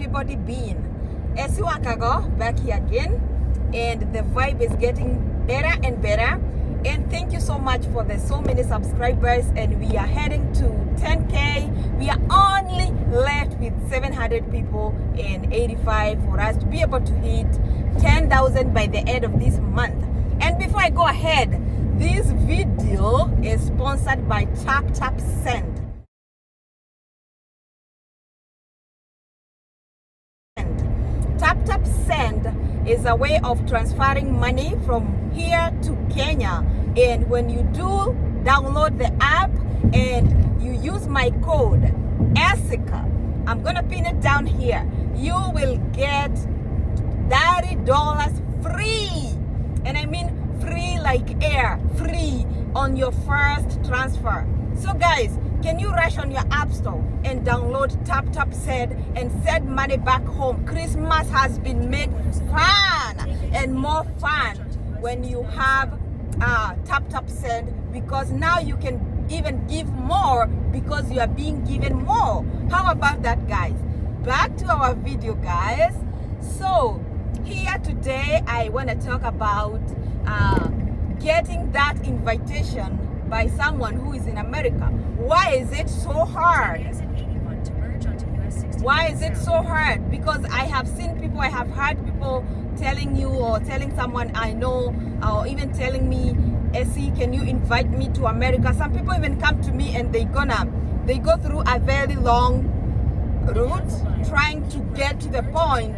everybody been? Esiwakago back here again, and the vibe is getting better and better. And thank you so much for the so many subscribers, and we are heading to 10K. We are only left with 700 people and 85 for us to be able to hit 10,000 by the end of this month. And before I go ahead, this video is sponsored by TapTapSend. TapTapSend is a way of transferring money from here to Kenya, and when you do download the app and you use my code ESICA, I'm gonna pin it down here, you will get $30 free, and I mean free like air, free on your first transfer. So guys, can you rush on your app store and download TapTapSend and send money back home? Christmas has been made fun and more fun when you have TapTapSend, because now you can even give more because you are being given more. How about that, guys? Back to our video, guys. So here today I want to talk about getting that invitation by someone who is in America. Why is it so hard? Why is it so hard? Because I have seen people, I have heard people telling you or telling someone I know, or even telling me, Essie, can you invite me to America? Some people even come to me and they go through a very long route trying to get to the point.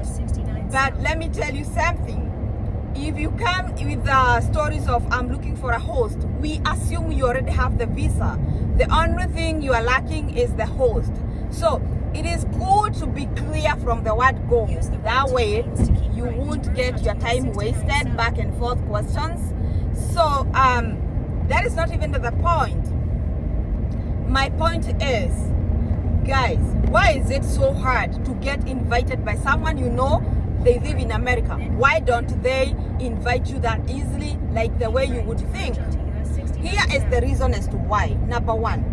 But let me tell you something. If you come with stories of I'm looking for a host, we assume you already have the visa. The only thing you are lacking is the host. So it is good to be clear from the word go. That way you won't get your time wasted back and forth questions. So that is not even the point. My point is, guys, why is it so hard to get invited by someone you know they live in America? Why don't they invite you that easily, like the way you would think? Here is the reason as to why. Number one,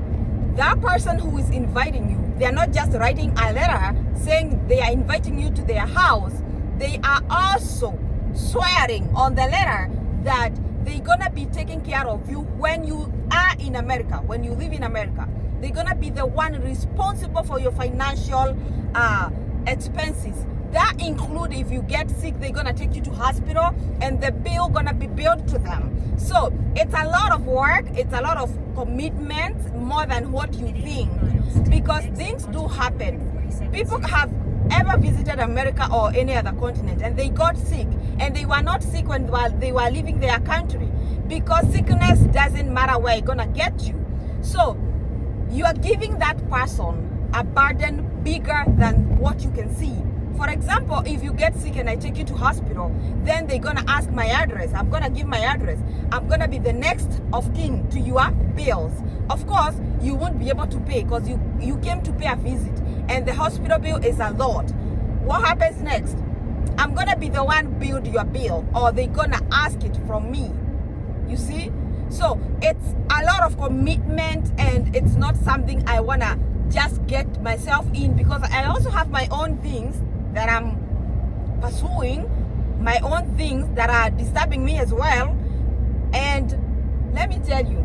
that person who is inviting you, they are not just writing a letter saying they are inviting you to their house. They are also swearing on the letter that they're gonna be taking care of you when you are in America, when you live in America. They're gonna be the one responsible for your financial expenses. That include if you get sick, they're gonna take you to hospital and the bill gonna be billed to them. So it's a lot of work, it's a lot of commitment, more than what you think, because things do happen. People have ever visited America or any other continent and they got sick, and they were not sick when they were leaving their country, because sickness doesn't matter where it's gonna get you. So you are giving that person a burden bigger than what you can see. For example, if you get sick and I take you to hospital, then they're gonna ask my address. I'm gonna give my address. I'm gonna be the next of kin to your bills. Of course, you won't be able to pay because you came to pay a visit, and the hospital bill is a lot. What happens next? I'm gonna be the one build your bill, or they're gonna ask it from me. You see? So it's a lot of commitment, and it's not something I wanna just get myself in, because I also have my own things that I'm pursuing, my own things that are disturbing me as well. And let me tell you,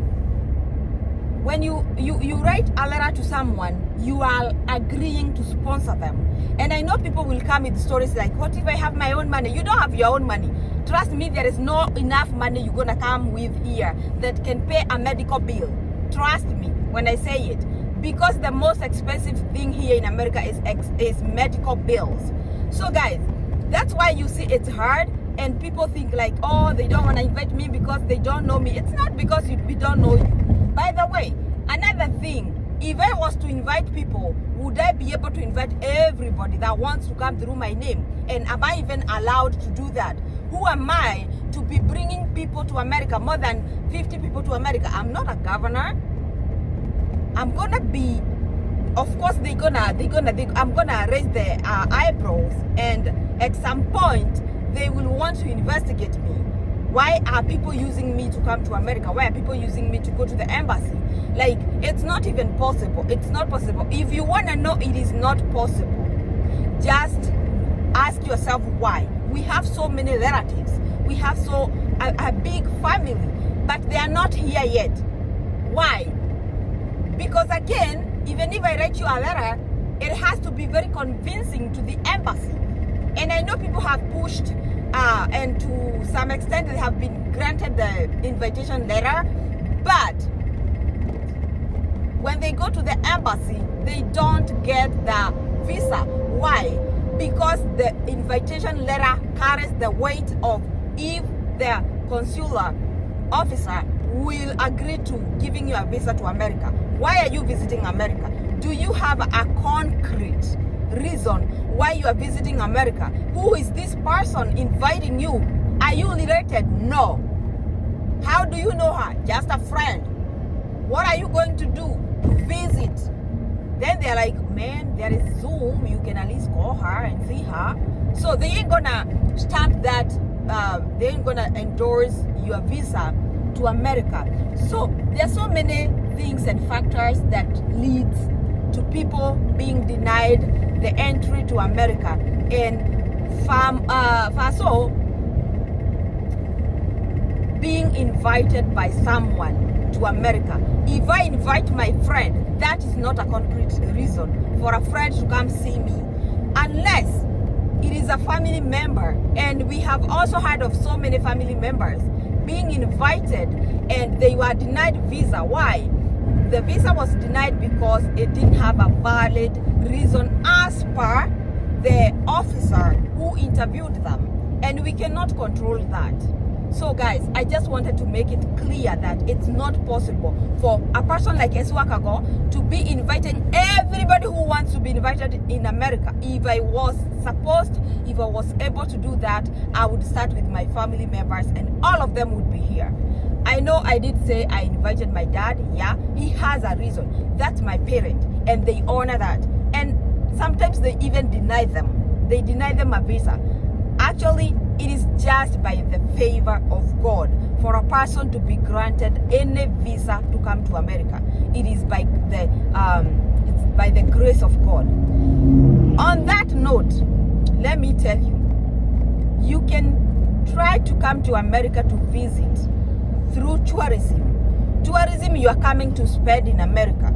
when you write a letter to someone, you are agreeing to sponsor them. And I know people will come with stories like, what if I have my own money? You don't have your own money. Trust me, there is not enough money you're gonna come with here that can pay a medical bill. Trust me when I say it. Because the most expensive thing here in America is medical bills. So guys, that's why you see it's hard, and people think like, oh, they don't want to invite me because they don't know me. It's not because we don't know you. By the way, another thing, if I was to invite people, would I be able to invite everybody that wants to come through my name? And am I even allowed to do that? Who am I to be bringing people to America, more than 50 people to America? I'm not a governor. I'm gonna be, of course, I'm gonna raise the eyebrows, and at some point they will want to investigate me. Why are people using me to come to America? Why are people using me to go to the embassy? Like, it's not even possible. It's not possible. If you wanna know it is not possible, just ask yourself why. We have so many relatives. We have a big family, but they are not here yet. Why? Because again, even if I write you a letter, it has to be very convincing to the embassy. And I know people have pushed, and to some extent they have been granted the invitation letter, but when they go to the embassy, they don't get the visa. Why? Because the invitation letter carries the weight of if the consular officer will agree to giving you a visa to America. Why are you visiting America? Do you have a concrete reason why you are visiting America? Who is this person inviting you? Are you related? No. How do you know her? Just a friend. What are you going to do to visit? Then they're like, man, there is Zoom. You can at least call her and see her. So they ain't gonna stamp that. They ain't gonna endorse your visa to America. So there are so many things and factors that leads to people being denied the entry to America. And so being invited by someone to America. If I invite my friend, that is not a concrete reason for a friend to come see me, unless it is a family member. And we have also heard of so many family members being invited and they were denied visa. Why? The visa was denied because it didn't have a valid reason as per the officer who interviewed them, and we cannot control that. So guys, I just wanted to make it clear that it's not possible for a person like Esua Kago to be inviting everybody who wants to be invited in America. If I was able to do that, I would start with my family members and all of them would be here. I know I did say I invited my dad. Yeah, he has a reason. That's my parent and they honor that. And sometimes they even deny them. They deny them a visa. Actually, it is just by the favor of God for a person to be granted any visa to come to America. It is by the grace of God. On that note, let me tell you, you can try to come to America to visit through tourism. Tourism, you are coming to spend in America.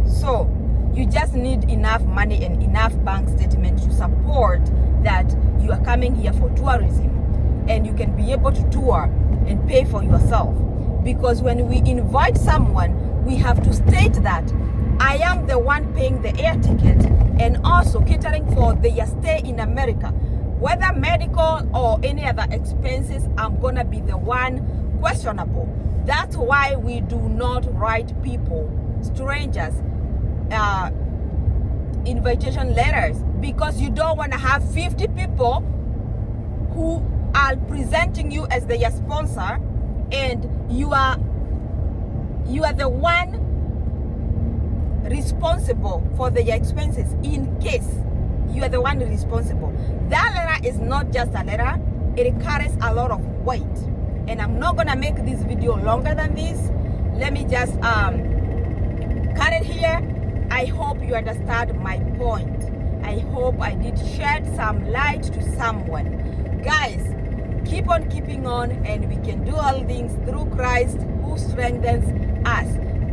So you just need enough money and enough bank statement to support that you are coming here for tourism, and you can be able to tour and pay for yourself. Because when we invite someone, we have to state that I am the one paying the air ticket and also catering for their stay in America. Whether medical or any other expenses, I'm gonna be the one questionable. That's why we do not write people, strangers, invitation letters, because you don't want to have 50 people who are presenting you as their sponsor, and you are the one responsible for their expenses in case you are the one responsible. That letter is not just a letter, it carries a lot of weight. And I'm not gonna make this video longer than this. Let me just cut it here. I hope you understand my point. I hope I did shed some light to someone. Guys, keep on keeping on, and we can do all things through Christ who strengthens us.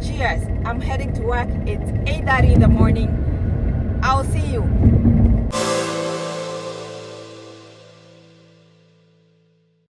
Cheers. I'm heading to work. It's 8:30 in the morning. I'll see you.